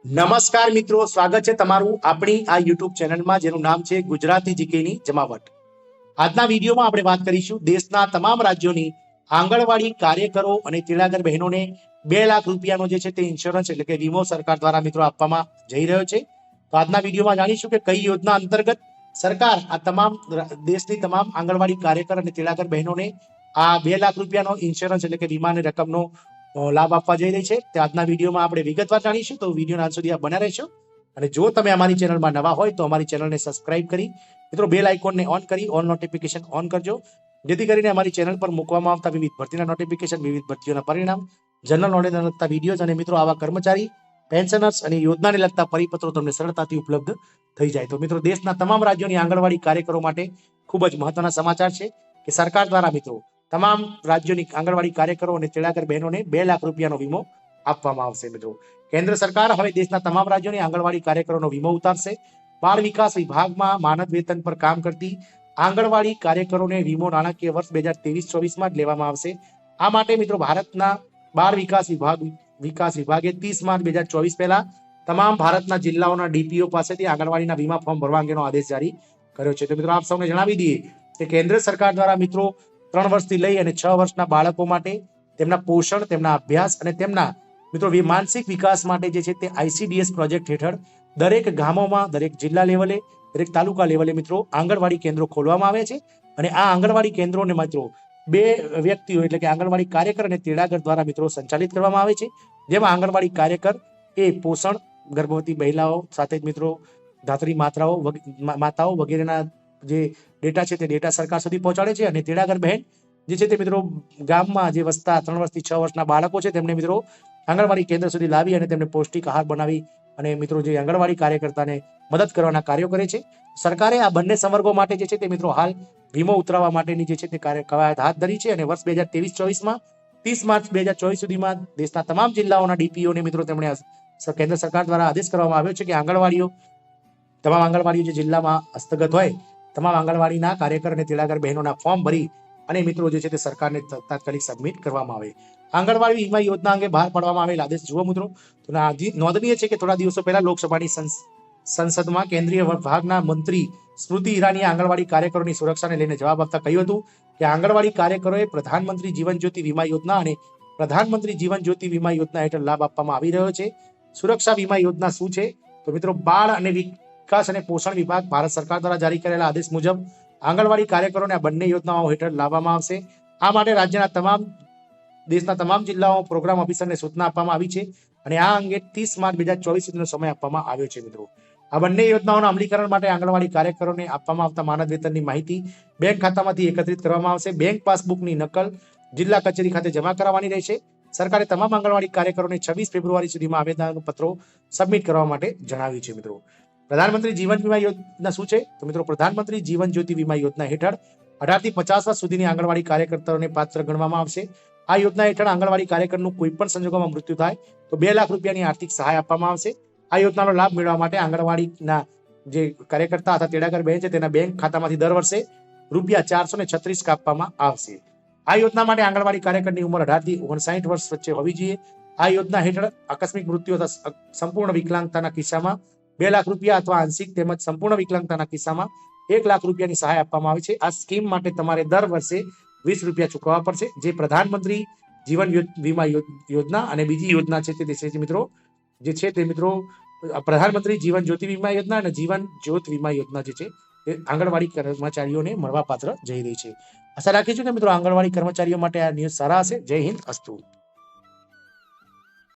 નમસ્કાર મિત્રો, સ્વાગત છે તમારું આપણી આ યુટ્યુબ ચેનલમાં જેનું નામ છે ગુજરાતી જીકેની જમાવટ. આજના વિડીયોમાં આપણે વાત કરીશું દેશના તમામ રાજ્યોની આંગણવાડી કાર્યકરો અને તેડાગર બહેનોને 2 લાખ રૂપિયાનો જે છે તે ઇન્સ્યોરન્સ એટલે કે વીમો સરકાર દ્વારા મિત્રો આપવામાં જઈ રહ્યો છે. તો આજના વિડીયોમાં જાણીશું કે કઈ યોજના અંતર્ગત સરકાર આ તમામ દેશની તમામ આંગણવાડી કાર્યકર અને તેડાગર બહેનોને આ 2 લાખ રૂપિયાનો ઇન્સ્યોરન્સ એટલે કે વીમાની રકમનો લાભ આપવા જઈ રહી છે. તે આજના વિડીયોમાં આપણે વિગતવાર જાણીશું. તો વિડીયોના અંત સુધી આપ બન્યા રહેશો. અને જો તમે અમારી ચેનલમાં નવા હોય તો અમારી ચેનલને સબસ્ક્રાઇબ કરી મિત્રો બેલ આઇકોનને ઓન કરી ઓલ નોટિફિકેશન ઓન કરજો, જેથી કરીને અમારી ચેનલ પર મૂકવામાં આવતા વિવિધ ભરતીના નોટિફિકેશન, વિવિધ ભરતીઓના પરિણામ, જનરલ નોલેજને લગતા વિડીયોઝ અને મિત્રો આવા કર્મચારી, પેન્શનર્સ અને યોજનાને લગતા પરિપત્રો તમને સરળતાથી ઉપલબ્ધ થઈ જાય. તો મિત્રો દેશના તમામ રાજ્યોની આંગણવાડી કાર્યકરો માટે ખૂબ જ મહત્વના સમાચાર છે કે સરકાર દ્વારા મિત્રો તમામ રાજ્યોની આંગણવાડી કાર્યકરો અને તેડાગર બહેનોને 2 લાખ રૂપિયાનો વીમો આપવામાં આવશે. મિત્રો કેન્દ્ર સરકાર હવે દેશના તમામ રાજ્યોની આંગણવાડી કાર્યકરોનો વીમો ઉતારશે. બાળ વિકાસ વિભાગમાં માનદ વેતન પર કામ કરતી આંગણવાડી કાર્યકરોને વીમો નાણાકીય વર્ષ 2023-24 જ લેવામાં આવશે. આ માટે મિત્રો ભારતના બાળ વિકાસ વિભાગે 30 માર્ચ 2024 પહેલા તમામ ભારતના જિલ્લાઓના ડીપીઓ પાસેથી આંગણવાડીના વીમા ફોર્મ ભરવા અંગેનો આદેશ જારી કર્યો છે. તો મિત્રો આપ સૌને જણાવી દઈએ કે કેન્દ્ર સરકાર દ્વારા મિત્રો 3 વર્ષથી લઈ અને 6 વર્ષના બાળકો માટે તેમના પોષણ, તેમના અભ્યાસ અને તેમના મિત્રો માનસિક વિકાસ માટે જે છે તે ICDS પ્રોજેક્ટ હેઠળ દરેક ગામોમાં, દરેક જિલ્લા લેવલે, દરેક તાલુકા લેવલે મિત્રો આંગણવાડી કેન્દ્રો ખોલવામાં આવે છે. અને આ આંગણવાડી કેન્દ્રોને મિત્રો 2 વ્યક્તિઓ એટલે કે આંગણવાડી કાર્યકર અને તેડાગર દ્વારા મિત્રો સંચાલિત કરવામાં આવે છે. જેમાં આંગણવાડી કાર્યકર એ પોષણ, ગર્ભવતી મહિલાઓ સાથે જ મિત્રો ધાત્રી માતાઓ વગેરેના જે ડેટા છે તે ડેટા સરકાર સુધી પહોંચાડે છે. અને તેડાગર બહેન જે છે તે મિત્રો ગામમાં જે વસતા 3 વર્ષથી 6 વર્ષના બાળકો છે તેમને મિત્રો આંગણવાડી કેન્દ્ર સુધી લાવી અને તેમને પૌષ્ટિક આહાર બનાવી અને મિત્રો જે આંગણવાડી કાર્યકર્તાને મદદ કરવાના કાર્યો કરે છે. સરકારે આ બંને સંવર્ગો માટે જે છે તે મિત્રો હાલ વીમો ઉતરાવવા માટેની જે છે તે કવાયત હાથ ધરી છે. અને વર્ષ 2023-24માં 30 માર્ચ 2024 સુધીમાં દેશના તમામ જિલ્લાઓના ડીપીઓને મિત્રો તેમણે કેન્દ્ર સરકાર દ્વારા આદેશ કરવામાં આવ્યો છે કે તમામ આંગણવાડીઓ જે જિલ્લામાં હસ્તગત હોય તમામ આંગણવાડીના કાર્યકર અને તેડાગર બહેનોના ફોર્મ ભરી અને મિત્રો જે છે તે સરકારને તાત્કાલિક સબમિટ કરવામાં આવે. આંગણવાડી વીમા યોજના અંગે બહાર પાડવામાં આવેલ આદેશ જુઓ મિત્રો. તો નોંધનીય છે કે થોડા દિવસો પહેલા લોકસભાની સંસદમાં કેન્દ્રીય વિભાગના મંત્રી સ્મૃતિ ઈરાનીએ આંગણવાડી કાર્યકરોની સુરક્ષાને લઈને જવાબ આપતા કહ્યું હતું કે આંગણવાડી કાર્યકરોએ પ્રધાનમંત્રી જીવન જ્યોતિ વીમા યોજના અને પ્રધાનમંત્રી જીવન જ્યોતિ વીમા યોજના હેઠળ લાભ આપવામાં આવી રહ્યો છે. સુરક્ષા વીમા યોજના શું છે? તો મિત્રો બાળ અને વિકાસ અને પોષણ વિભાગ ભારત સરકાર દ્વારા જારી કરેલા આદેશ મુજબ આંગણવાડી કાર્યકરોને આ બંને યોજનાઓ હેઠળ લાવવામાં આવશે. આ માટે રાજ્યના દેશના તમામ જિલ્લાઓ પ્રોગ્રામ ઓફિસરને સૂચના આપવામાં આવી છે. અને આ અંગે 30 માર્ચ 2024 સુધીનો સમય આપવામાં આવ્યો છે. મિત્રો આ બંને યોજનાઓના અમલીકરણ માટે આંગણવાડી કાર્યકરોને આપવામાં આવતા માનદ વેતનની માહિતી બેંક ખાતામાંથી એકત્રિત કરવામાં આવશે. બેંક પાસબુકની નકલ જિલ્લા કચેરી ખાતે જમા કરાવવાની રહેશે. સરકારે તમામ આંગણવાડી કાર્યકરોને 26 ફેબ્રુઆરી સુધીમાં આવેદન પત્રો સબમિટ કરવા માટે જણાવ્યું છે. મિત્રો પ્રધાનમંત્રી જીવન વીમા યોજના શું છે? તો મિત્રો પ્રધાનમંત્રી જીવન જ્યોતિ વીમા યોજના હેઠળ 18 થી 50 વર્ષ સુધીની આંગણવાડી કાર્યકર્તાઓને પાત્ર ગણવામાં આવશે. આ યોજના હેઠળ આંગણવાડી કાર્યકરનું કોઈ પણ સંજોગોમાં મૃત્યુ થાય તો 2 લાખ રૂપિયાની આર્થિક સહાય આપવામાં આવશે. આ યોજનાનો લાભ મેળવવા માટે આંગણવાડીના જે કાર્યકર્તા અથવા તેડાગર બહેન છે તેના બેંક ખાતામાંથી દર વર્ષે ₹436 કાપવામાં આવશે. આ યોજના માટે આંગણવાડી કાર્યકરની ઉંમર 18 થી 59 વર્ષ વચ્ચે હોવી જોઈએ. આ યોજના હેઠળ આકસ્મિક મૃત્યુ અથવા સંપૂર્ણ વિકલાંગતાના કિસ્સામાં 2 લાખ રૂપિયા અથવા આંશિક તેમજ સંપૂર્ણ વિકલાંગતાના કિસ્સામાં 1 લાખ રૂપિયાની સહાય આપવામાં આવે છે. આ સ્કીમ માટે તમારે દર વર્ષે ₹20 ચૂકવવા પડશે. જે પ્રધાનમંત્રી જીવન વીમા યોજના અને બીજી યોજના છે તે મિત્રો જે છે તે મિત્રો પ્રધાનમંત્રી જીવન જ્યોતિ વીમા યોજના અને જીવન જ્યોત વીમા યોજના જે છે એ આંગણવાડી કર્મચારીઓને મળવા પાત્ર જઈ રહી છે. આશા રાખીશું કે મિત્રો આંગણવાડી કર્મચારીઓ માટે આ ન્યૂઝ સારા હશે. જય હિન્દ, અસ્તુ.